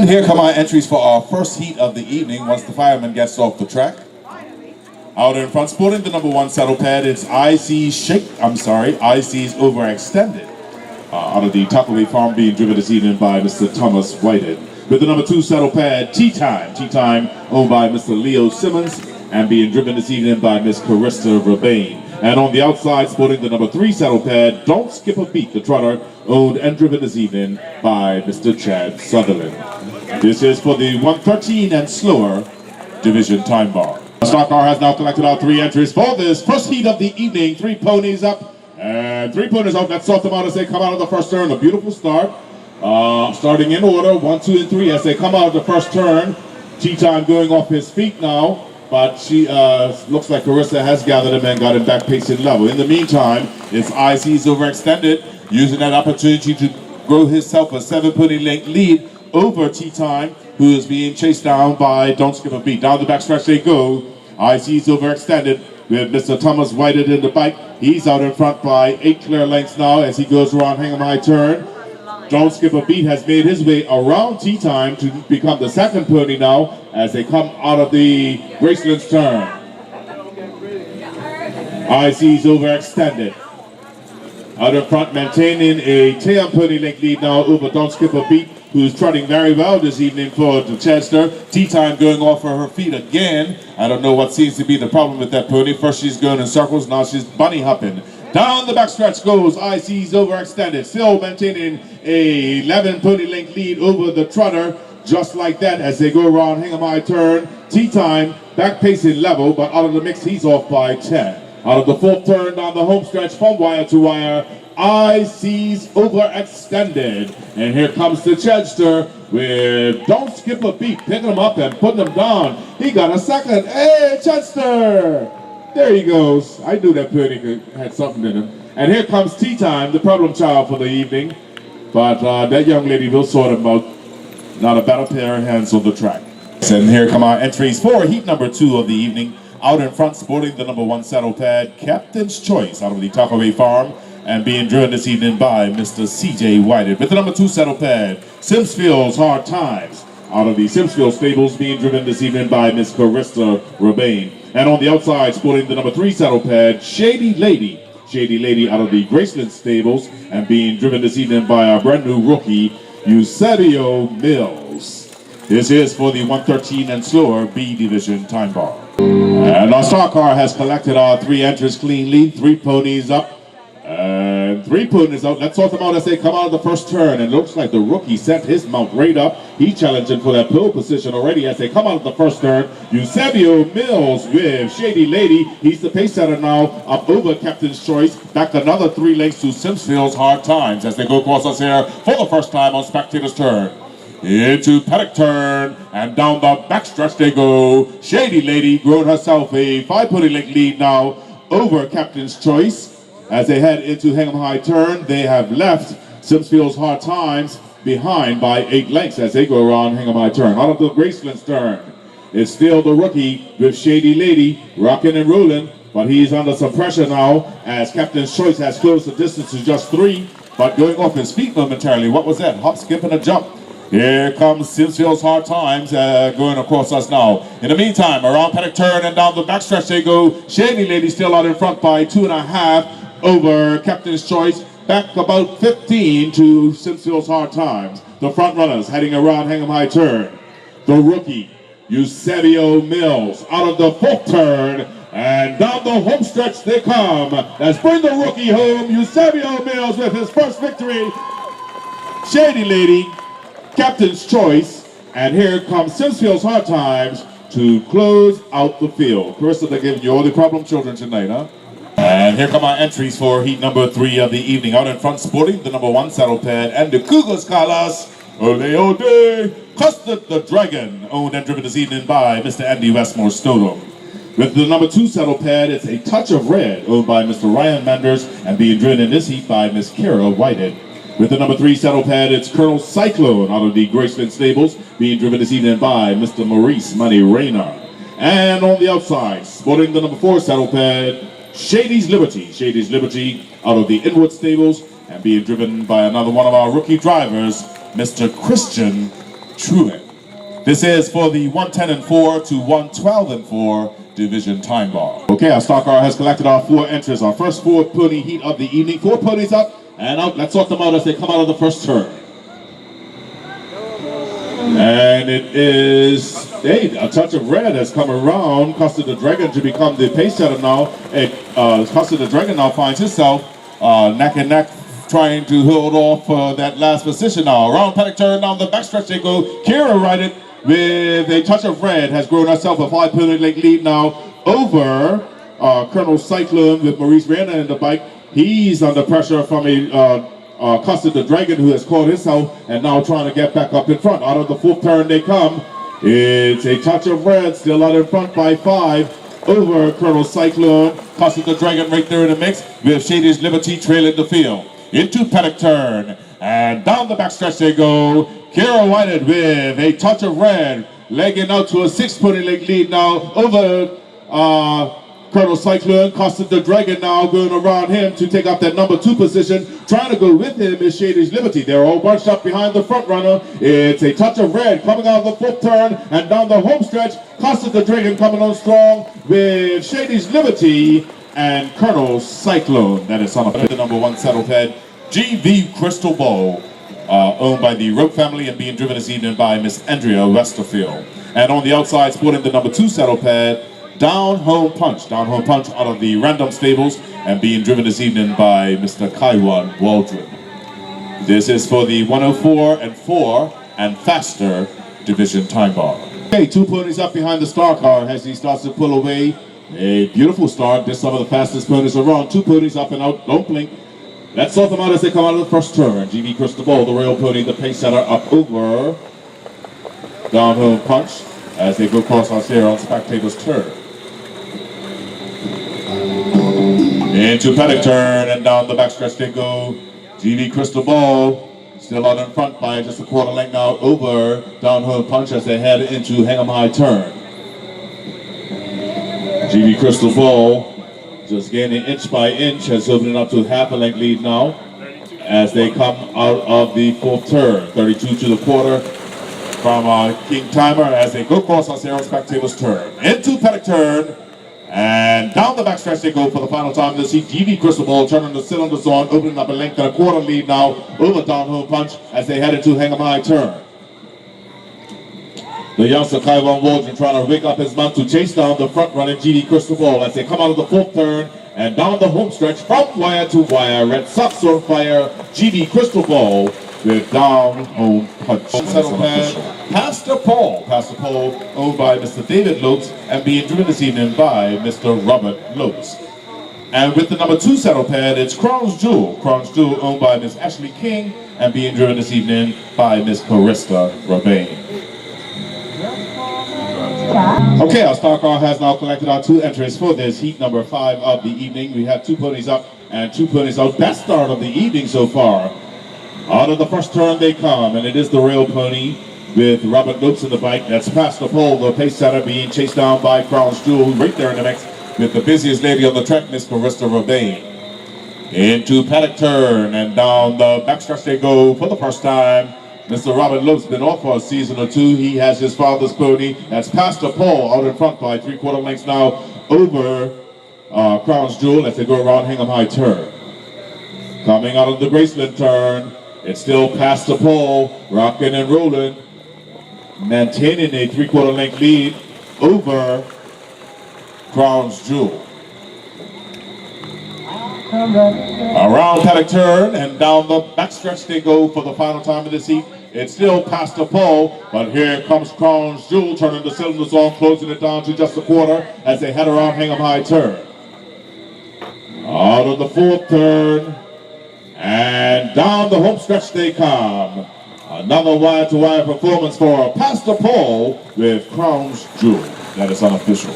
here come our entries for our first heat of the evening once the fireman gets off the track. Out in front, sporting the number 1 saddle pad, it's IC's Overextended. Out of the Tuckaway Farm, being driven this evening by Mr. Thomas Whitehead. With the number 2 saddle pad, Tea Time, owned by Mr. Leo Simmons, and being driven this evening by Miss Carissa Rebane. And on the outside, sporting the number 3 saddle pad, Don't Skip a Beat, the trotter, owned and driven this evening by Mr. Chad Sutherland. This is for the 113 and slower division time bar. The stock car has now collected our 3 entries for this first heat of the evening. 3 ponies up and 3 ponies out. Let's sort them out as they come out of the first turn. A beautiful start. Starting in order, 1, 2, and 3 as they come out of the first turn. Tea Time going off his feet now, but she looks like Carissa has gathered him and got him back pacing level. In the meantime, it's IC's Overextended, using that opportunity to grow himself a 7-pony length lead over Tea Time, who is being chased down by Don't Skip a Beat. Down the backstretch they go. IC's Overextended with Mr. Thomas Whitehead in the bike. He's out in front by 8 clear lengths now as he goes around Hang'em High Turn. Don't Skip a Beat has made his way around Tea Time to become the 2nd pony now as they come out of the Graceland's turn. IC's Overextended. Out in front, maintaining a 10 pony length lead now over Don't Skip a Beat, who's trotting very well this evening for Chester. Tea Time going off of her feet again. I don't know what seems to be the problem with that pony. First she's going in circles, now she's bunny hopping. Down the backstretch goes IC's Overextended, still maintaining a 11 pony length lead over the trotter, just like that as they go around Hang'em High Turn. Tea Time back pacing level, but out of the mix he's off by 10. Out of the 4th turn down the home stretch from wire to wire, IC's Overextended. And here comes the Chester with Don't Skip a Beat, picking him up and putting him down. He got a 2nd. Hey, Chester! There he goes. I knew that pony had something in him. And here comes Tea Time, the problem child for the evening. But that young lady will sort him out. Not a better pair of hands on the track. And here come our entries for heat number 2 of the evening. Out in front, sporting the number 1 saddle pad, Captain's Choice, out of the Tuckaway Farm, and being driven this evening by Mr. C.J. Whitehead. With the number 2 saddle pad, Simsfield's Hard Times, out of the Simsfield stables, being driven this evening by Miss Carissa Rebane. And on the outside, sporting the number 3 saddle pad, Shady Lady out of the Graceland stables, and being driven this evening by our brand new rookie, Eusebio Mills. This is for the 113 and slower B division time bar. And our star car has collected our 3 entries cleanly, 3 ponies up, and 3 ponies out. Let's sort them out as they come out of the first turn. And it looks like the rookie set his mount right up. He's challenging for that pole position already as they come out of the first turn. Eusebio Mills with Shady Lady. He's the pace setter now, up over Captain's Choice. Back another 3 lengths to Simsfield's Hard Times as they go across us here for the first time on Spectator's Turn. Into paddock turn, and down the backstretch they go. Shady Lady grown herself a 5 pony length lead now over Captain's Choice. As they head into Hang'em High Turn, they have left Simsfield's Hard Times behind by 8 lengths as they go around Hang'em High Turn. Out of the Graceland's turn, it's still the rookie with Shady Lady rocking and rolling, but he's under some pressure now as Captain's Choice has closed the distance to just 3, but going off his feet momentarily. What was that? Hop, skip, and a jump. Here comes Simsfield's Hard Times going across us now. In the meantime, around paddock turn and down the backstretch they go. Shady Lady still out in front by 2.5 over Captain's Choice. Back about 15 to Simsfield's Hard Times. The front runners heading around Hang'em High Turn. The rookie, Eusebio Mills, out of the 4th turn. And down the home stretch they come. Let's bring the rookie home. Eusebio Mills with his first victory. Shady Lady, Captain's Choice, and here comes Simsfield's Hard Times to close out the field. Carissa, they're giving you all the problem children tonight, huh? And here come our entries for heat number 3 of the evening. Out in front, sporting the number 1 saddle pad and the Cougars Colors, Ole Ode, Custard the Dragon, owned and driven this evening by Mr. Andy Westmore Stodom. With the number 2 saddle pad, it's a Touch of Red, owned by Mr. Ryan Manders and being driven in this heat by Miss Kara Whitehead. With the number 3 saddle pad, it's Colonel Cyclone out of the Graceland stables, being driven this evening by Mr. Maurice Money Rayner. And on the outside, sporting the number 4 saddle pad, Shady's Liberty out of the Inwood stables, and being driven by another one of our rookie drivers, Mr. Christian Truant. This is for the 110-4 to 112-4 division time bar. Okay, our stock car has collected our 4 entries, our first 4 pony heat of the evening. 4 ponies up and out. Let's sort them out as they come out of the first turn. And it is, hey, a touch of red has come around. Custard the Dragon to become the pace setter now. Custard the Dragon now finds himself neck and neck, trying to hold off that last position now. Around paddock turn, down the backstretch they go. Kira riding with a touch of red, has grown herself a 5-pony length lead now over Colonel Cyclone with Maurice Rana in the bike. He's under pressure from a Custard the Dragon, who has caught himself and now trying to get back up in front. Out of the 4th turn they come. It's a touch of red, still out in front by 5 over Colonel Cyclone. Custard the Dragon right there in the mix with Shady's Liberty trailing the field. Into paddock turn and down the backstretch they go. Kira Whited with a touch of red, legging out to a 6-pony length lead now over Colonel Cyclone. Custard the Dragon now going around him to take up that number 2 position. Trying to go with him is Shady's Liberty. They're all bunched up behind the front runner. It's a touch of red coming out of the 4th turn and down the home stretch. Custard the Dragon coming on strong with Shady's Liberty and Colonel Cyclone. That is on the number 1 saddle head, GV Crystal Ball, owned by the Rope family and being driven this evening by Miss Andrea Westerfield. And on the outside, sporting the number 2 saddle pad, Down Home Punch out of the Random Stables and being driven this evening by Mr. Kaiwan Waldron. This is for the 104-4 and faster division time bar. Okay, 2 ponies up behind the star car as he starts to pull away. A beautiful start. This some of the fastest ponies around. 2 ponies up and out. Don't blink. Let's sort them out as they come out of the first turn. GV Crystal Ball, the Royal Pony, the pace setter, up over Down Home Punch as they go across our here on spectators' turn. Into paddock turn and down the backstretch they go. GV Crystal Ball still out in front by just a 1/4 length now over Down Home Punch as they head into Hang 'em High turn. GV Crystal Ball just gaining inch by inch, has opening up to 1/2 length lead now as they come out of the 4th turn. 32 to the 1/4 from King Timer as they go across our zero spectators turn. Into paddock turn and down the backstretch they go for the final time of the seat. GV Crystal Ball turning the cylinders on, opening up a length and a 1/4 lead now over Down Home Punch as they head into Hang 'em High turn. The youngster Kaiwan Waldron trying to wake up his man to chase down the front running GV Crystal Ball as they come out of the 4th turn and down the home stretch from wire to wire. Red Sox on fire. GV Crystal Ball with Down Home Punch. Settle pad, Pastor Paul owned by Mr. David Lopes and being driven this evening by Mr. Robert Lopes. And with the number 2 saddle pad, it's Crown's Jewel owned by Miss Ashley King and being driven this evening by Miss Carista Rabane. Okay, our star car has now collected our 2 entries for this heat number 5 of the evening. We have 2 ponies up and 2 ponies out. Best start of the evening so far. Out of the first turn they come, and it is the Royal Pony with Robert Lopes in the bike. That's past the pole, the pace setter being chased down by Crown's Jewel, right there in the mix with the busiest lady on the track, Miss Carista Rabane. Into paddock turn and down the backstretch they go for the first time. Mr. Robert Lopes been off for a season or 2. He has his father's pony. That's Pastor Paul out in front by 3/4 lengths now over Crown's Jewel as they go around Hang 'em High turn. Coming out of the Graceland turn, it's still Pastor Paul rocking and rolling, maintaining a 3/4 length lead over Crown's Jewel. Around paddock turn and down the backstretch they go for the final time of the seat. It's still Pastor Paul, but here comes Crown's Jewel turning the cylinders on, closing it down to just a 1/4 as they head around Hang 'em High turn. Out of the 4th turn and down the home stretch they come. Another wire-to-wire performance for Pastor Paul with Crown's Jewel. That is unofficial.